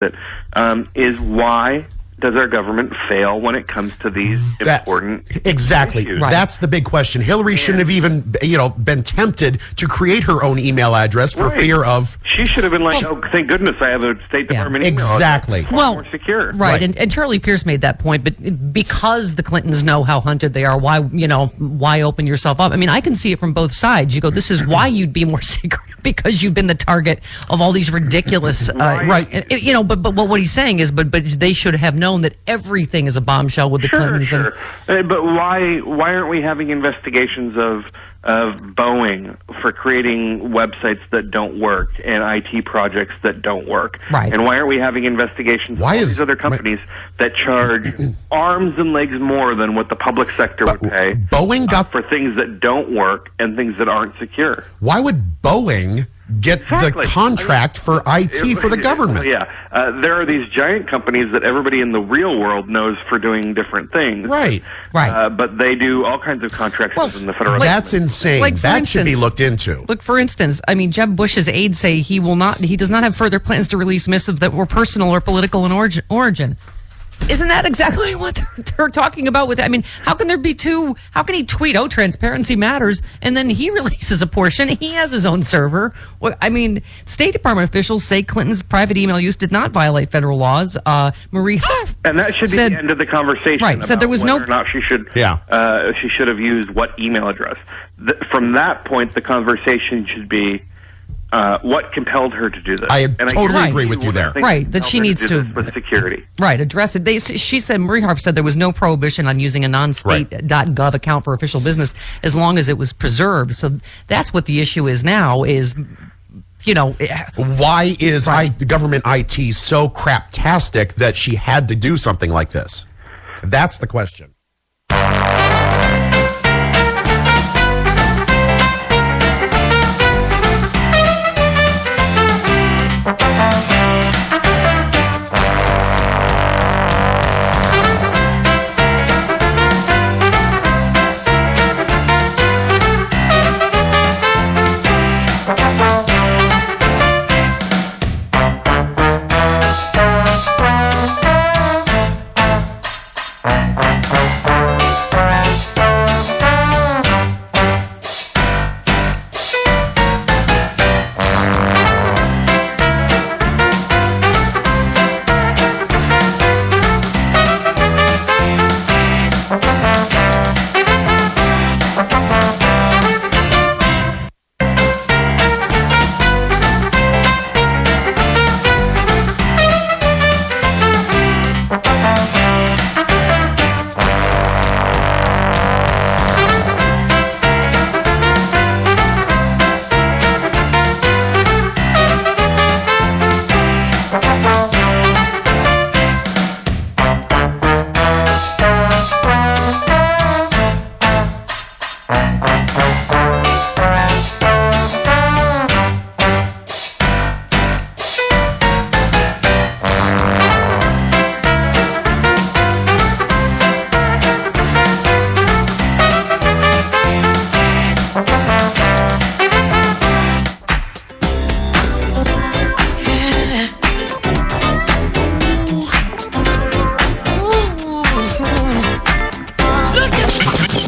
it, is why does our government fail when it comes to these important exactly issues? Right. That's the big question. Hillary shouldn't have even been tempted to create her own email address for fear of. She should have been like, oh, thank goodness I have a State Department email. Exactly. Well, more secure. Right. And Charlie Pierce made that point, but because the Clintons know how hunted they are, why open yourself up? I mean, I can see it from both sides. You go, this is why you'd be more secret, because you've been the target of all these ridiculous right. But what he's saying is, but they should have known that everything is a bombshell with the Clintons. Sure. But why aren't we having investigations of Boeing for creating websites that don't work and IT projects that don't work? Right. And why aren't we having investigations of all these other companies that charge arms and legs more than what the public sector would pay Boeing got for things that don't work and things that aren't secure? Why would Boeing get the contract for IT for the government? There are these giant companies that everybody in the real world knows for doing different things. Right. But they do all kinds of contracts in the federal government. That's insane. That should be looked into. Look, for instance, I mean, Jeb Bush's aides say he does not have further plans to release missives that were personal or political in origin. Isn't that exactly what they're talking about with it? I mean, how can he tweet, oh, transparency matters, and then he releases a portion? He has his own server. I mean, State Department officials say Clinton's private email use did not violate federal laws. Marie Harf. And that should be the end of the conversation. Right, said there was whether or not she should have used what email address. From that point, the conversation should be, what compelled her to do this? I totally agree with you there. Right, that she needs to with security. Right, address it. She said, Marie Harf said there was no prohibition on using a non-state.gov account for official business as long as it was preserved. So that's what the issue is now is, why is government IT so craptastic that she had to do something like this? That's the question.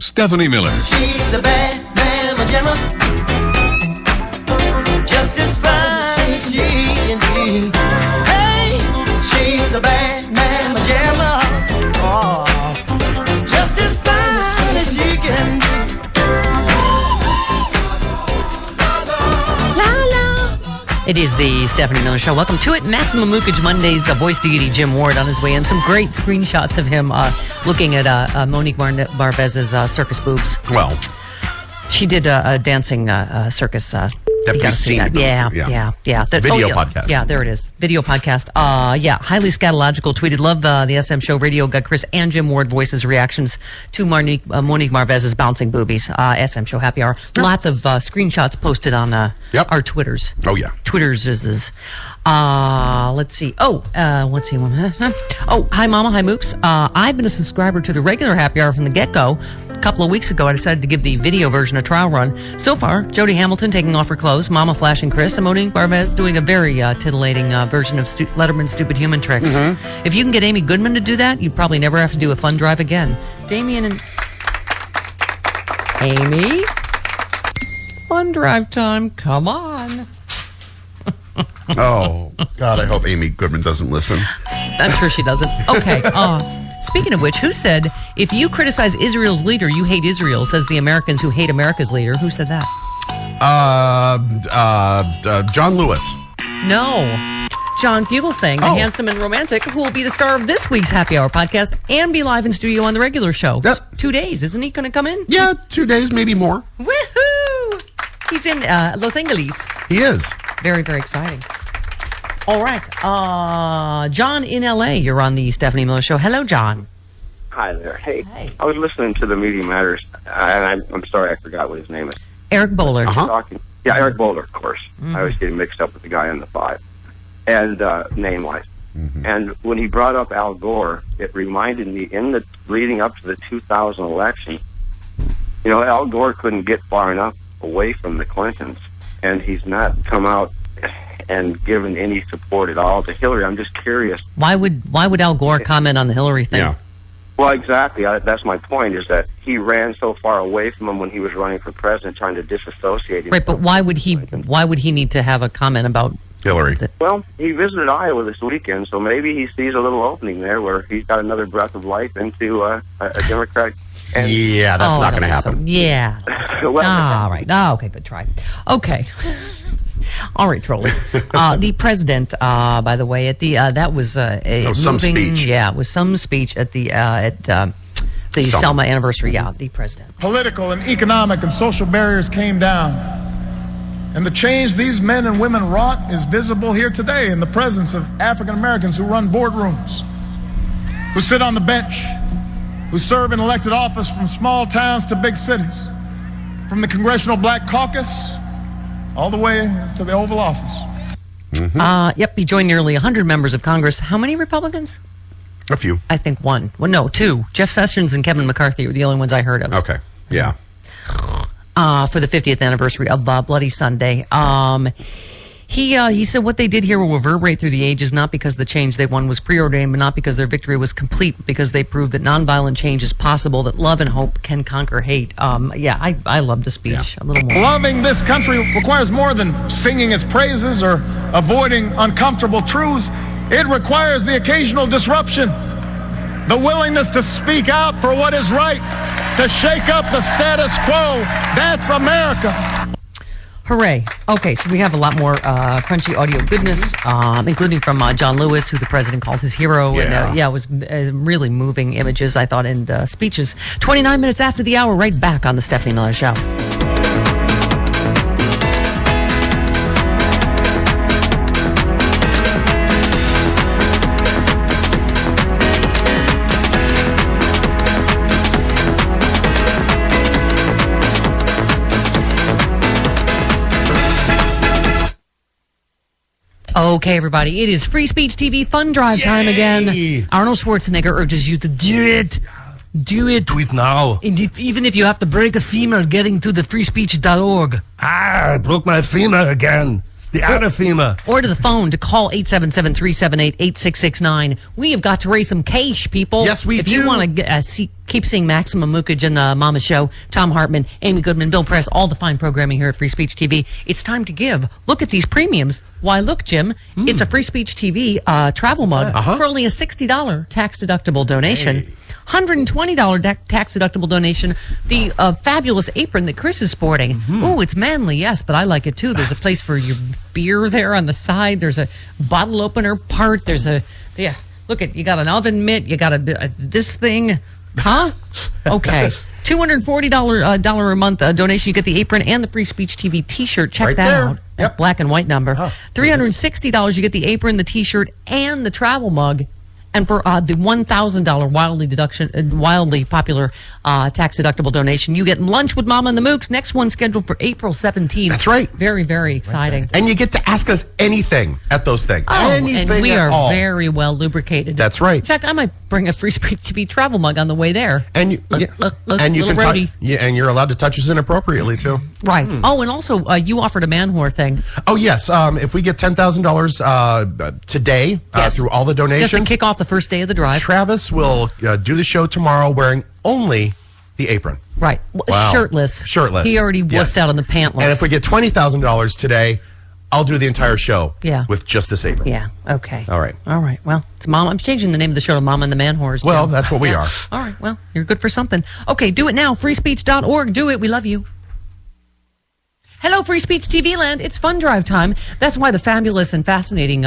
Sthephina Miller. She's a bad mama jamma, just as fine as she can be. Hey, she's a bad mama jamma, just as fine as she can be. It is the Sthephina Miller Show. Welcome to it. Maximum Mookage Mondays. Voice deity Jim Ward on his way in. Some great screenshots of him looking at Monique Marvez's circus boobs. Well, she did a dancing circus. You've seen it. Yeah. The video podcast. Yeah, there it is. Video podcast. Highly scatological tweeted. Love the SM Show radio. Got Chris and Jim Ward voices reactions to Monique Marvez's bouncing boobies. SM Show happy hour. Lots of screenshots posted on our Twitters. Oh, yeah. Twitters is. Let's see. Let's see. Oh, hi, Mama. Hi, Mooks. I've been a subscriber to the regular happy hour from the get-go. a couple of weeks ago, I decided to give the video version a trial run. So far, Jodie Hamilton taking off her clothes, Mama Flash and Chris, and Monique Barvez doing a very titillating version of Letterman's Stupid Human Tricks. If you can get Amy Goodman to do that, you'd probably never have to do a fun drive again. Damien and Amy, fun drive time, come on. Oh, God, I hope Amy Goodman doesn't listen. I'm sure she doesn't. Okay. Speaking of which, who said, if you criticize Israel's leader, you hate Israel, says the Americans who hate America's leader? Who said that? John Lewis. No. John Fugelsang, the handsome and romantic, who will be the star of this week's Happy Hour podcast and be live in studio on the regular show. Yep. 2 days. Isn't he going to come in? Yeah, 2 days, maybe more. Woohoo! He's in Los Angeles. He is. Very, very exciting. All right. John in L.A., you're on the Stephanie Miller Show. Hello, John. Hi there. Hey, Hey. I was listening to the Media Matters, and I'm sorry I forgot what his name is. Eric Bowler. Yeah, Eric Bowler, of course. I always get mixed up with the guy in the 5, and name-wise. And when he brought up Al Gore, it reminded me, in the leading up to the 2000 election, Al Gore couldn't get far enough away from the Clintons, and he's not come out and given any support at all to Hillary. I'm just curious. Why would Al Gore comment on the Hillary thing? Yeah. Well, exactly. That's my point, is that he ran so far away from him when he was running for president, trying to disassociate him. Right, but why would he need to have a comment about Hillary? Well, he visited Iowa this weekend, so maybe he sees a little opening there where he's got another breath of life into a Democratic. And Yeah, that's not going to happen. Yeah. Well, All right. Oh, okay, good try. Okay. All right, Trolley. The president, by the way, at the that was some speech. Yeah, it was some speech at the Selma anniversary. Yeah, the president. Political and economic and social barriers came down. And the change these men and women wrought is visible here today in the presence of African Americans who run boardrooms, who sit on the bench, who serve in elected office from small towns to big cities, from the Congressional Black Caucus all the way to the Oval Office. Yep, he joined nearly 100 members of Congress. How many Republicans? A few. I think one. Well, no, two. Jeff Sessions and Kevin McCarthy were the only ones I heard of. Okay. Yeah. For the 50th anniversary of Bloody Sunday. He said what they did here will reverberate through the ages, not because the change they won was preordained, but not because their victory was complete, but because they proved that nonviolent change is possible, that love and hope can conquer hate. I loved the speech a little more. Loving this country requires more than singing its praises or avoiding uncomfortable truths. It requires the occasional disruption, the willingness to speak out for what is right, to shake up the status quo. That's America. Hooray. Okay, so we have a lot more crunchy audio goodness, including from John Lewis, who the president called his hero. Yeah. And it was really moving images, I thought, and speeches. 29 minutes after the hour, right back on the Stephanie Miller Show. Okay, everybody, it is Free Speech TV Fun Drive time again. Arnold Schwarzenegger urges you to do it. Do it. Do it now. And even if you have to break a femur getting to the freespeech.org. I broke my femur again. The other femur. Or to the phone to call 877-378-8669. We have got to raise some cash, people. Yes, we If do. you want to keep seeing Maximum Mukaj and the Mama Show, Tom Hartman, Amy Goodman, Bill Press, all the fine programming here at Free Speech TV, it's time to give. Look at these premiums. Why, look, Jim, it's a Free Speech TV travel mug for only a $60 tax-deductible donation. $120 tax-deductible donation. The fabulous apron that Chris is sporting. Ooh, it's manly, yes, but I like it too. There's a place for your beer there on the side. There's a bottle opener part. There's look at, you got an oven mitt. You got this thing. Huh? Okay. $240 a month donation. You get the apron and the Free Speech TV T-shirt. Check Right that there. out. That black and white number. $360. You get the apron, the T-shirt, and the travel mug. And for the $1,000 wildly popular tax-deductible donation, you get lunch with Mama and the Mooks. Next one scheduled for April 17th. That's right. Very, very exciting. And you get to ask us anything at those things. Anything and we at are all. very well lubricated. That's right. In fact, I might bring a Free Speech TV travel mug on the way there. And you and you little can roadie. and you're allowed to touch us inappropriately too. Right. Oh, and also you offered a man whore thing. Oh yes. If we get $10,000 today Yes. through all the donations, Just to kick off the first day of the drive. Travis will do the show tomorrow wearing only the apron. Right. Wow. Shirtless. Shirtless. He already wussed Yes. out on the pantless. And if we get $20,000 today, I'll do the entire show. Yeah. With just this apron. Yeah. Okay. All right. All right. Well, it's Mom. I'm changing the name of the show to Mama and the Man Whores. Well, Jim. that's what we are. All right. Well, you're good for something. Okay. Do it now. Freespeech.org. Do it. We love you. Hello, Free Speech TV land. It's fun drive time. That's why the fabulous and fascinating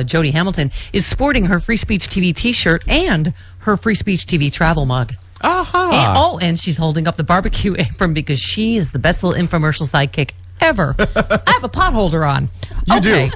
Jody Hamilton is sporting her Free Speech TV t-shirt and her Free Speech TV travel mug. Aha. And she's holding up the barbecue apron because she is the best little infomercial sidekick ever. I have a pot holder on. You do.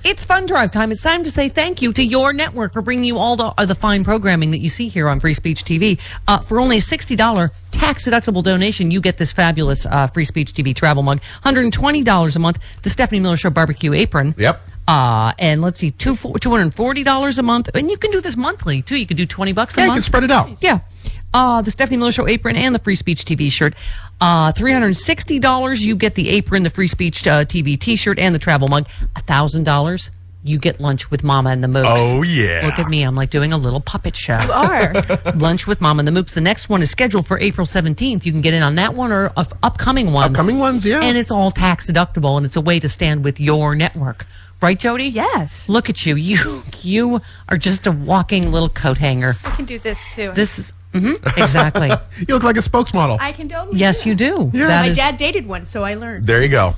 It's fun drive time. It's time to say thank you to your network for bringing you all the fine programming that you see here on Free Speech TV. For only a $60 tax-deductible donation, you get this fabulous Free Speech TV travel mug. $120 a month, the Stephanie Miller Show barbecue apron. Yep. And let's see, $240 a month. And you can do this monthly, too. You can do $20 a month. Yeah, you can spread it out. Yeah. The Stephanie Miller Show apron and the Free Speech TV shirt. $360, you get the apron, the Free Speech TV t-shirt, and the travel mug. $1,000, you get lunch with Mama and the Mooks. Oh, yeah. Look at me. I'm like doing a little puppet show. You are. Lunch with Mama and the Mooks. The next one is scheduled for April 17th. You can get in on that one or upcoming ones. Upcoming ones, yeah. And it's all tax deductible, and it's a way to stand with your network. Right, Jody? Yes. Look at you. You are just a walking little coat hanger. I can do this too. This is exactly. You look like a spokesmodel. I can totally. Yes, do you it. do. Yeah. That My is- dad dated one, so I learned. There you go.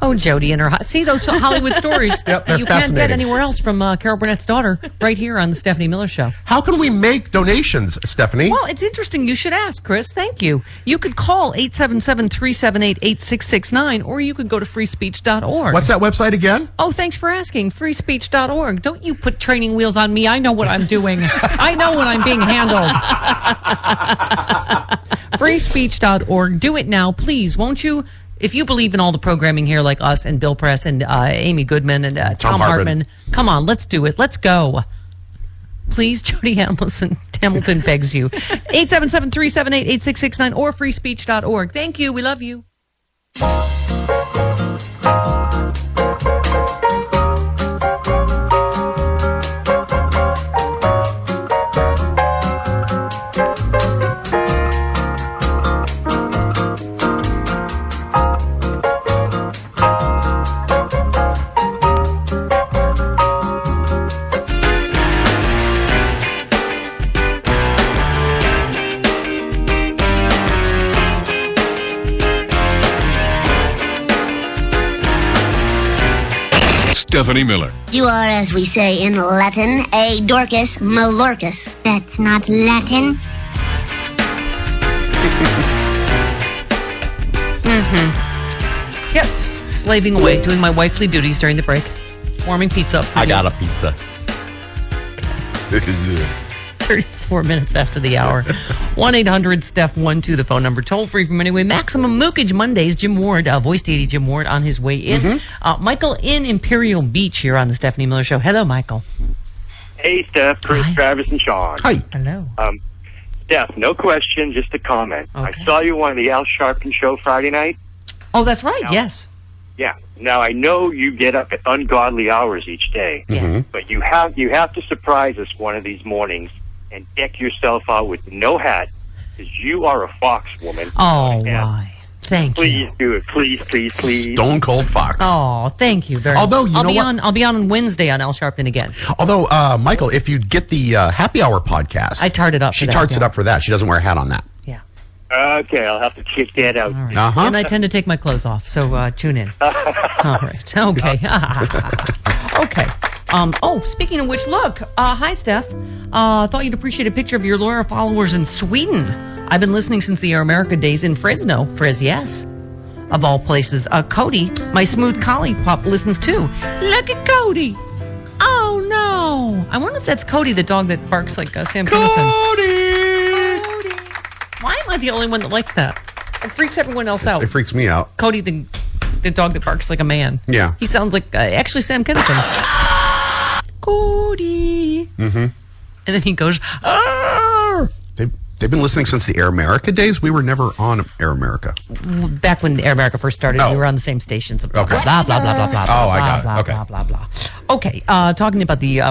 Oh, Jody and her. See those Hollywood stories Yep, that they're you can't get fascinating. anywhere else from Carol Burnett's daughter, right here on the Stephanie Miller Show. How can we make donations, Stephanie? Well, it's interesting. You should ask, Chris. Thank you. You could call 877-378-8669, or you could go to freespeech.org. What's that website again? Oh, thanks for asking. Freespeech.org. Don't you put training wheels on me. I know what I'm doing. I know when I'm being handled. Freespeech.org. Do it now, please, won't you? If you believe in all the programming here like us and Bill Press and Amy Goodman and Tom Hartman, come on, let's do it. Let's go. Please, Jody Hamilton begs you. 877-378-8669 or freespeech.org. Thank you. We love you. Stephanie Miller. You are, as we say in Latin, a Dorcas Malorcas. That's not Latin. Yep. Slaving away, doing my wifely duties during the break. Warming pizza up for I you. got a pizza. 34 minutes after the hour. 1-800-STEPH-12, the phone number. Toll free from anyway. Maximum Mookage Mondays. Jim Ward, Voice Deity Jim Ward on his way in. Michael in Imperial Beach here on the Stephanie Miller Show. Hello, Michael. Hey, Steph, Chris, Hi. Travis, and Sean. Hi. Hello. Steph, no question, just a comment. Okay. I saw you on the Al Sharpton show Friday night. Oh, that's right. No. Yes. Yeah. Now, I know you get up at ungodly hours each day, Yes. but you have to surprise us one of these mornings and deck yourself out with no hat, because you are a fox woman. Oh, And why? Thank please you. do it. Please, please, please. Stone Cold Fox. Oh, thank you very Although, much. you know what? I'll be on Wednesday on Al Sharpton again. Although, Michael, if you get the Happy Hour podcast, I tarred it up. she for that, tarts yeah. it up for that. She doesn't wear a hat on that. Yeah. Okay, I'll have to kick that out. All right. Uh-huh. And I tend to take my clothes off, so tune in. All right. Okay. Okay. Speaking of which, look. Hi, Steph. Thought you'd appreciate a picture of your loyal followers in Sweden. I've been listening since the Air America days in Fresno. Yes. Of all places. Cody, my smooth collie pup, listens too. Look at Cody. Oh, no. I wonder if that's Cody, the dog that barks like Sam Kinison. Cody! Why am I the only one that likes that? It freaks everyone else out. It freaks me out. Cody, the dog that barks like a man. Yeah. He sounds like, actually, Sam Kinison. Cody. Mm-hmm. And then he goes, Arr! They've been listening since the Air America days. We were never on Air America. Back when Air America first started, we were on the same stations. Blah, Okay. blah, blah, blah, blah, blah, Oh, I got it. blah, Okay. blah, blah, blah. Okay, talking about the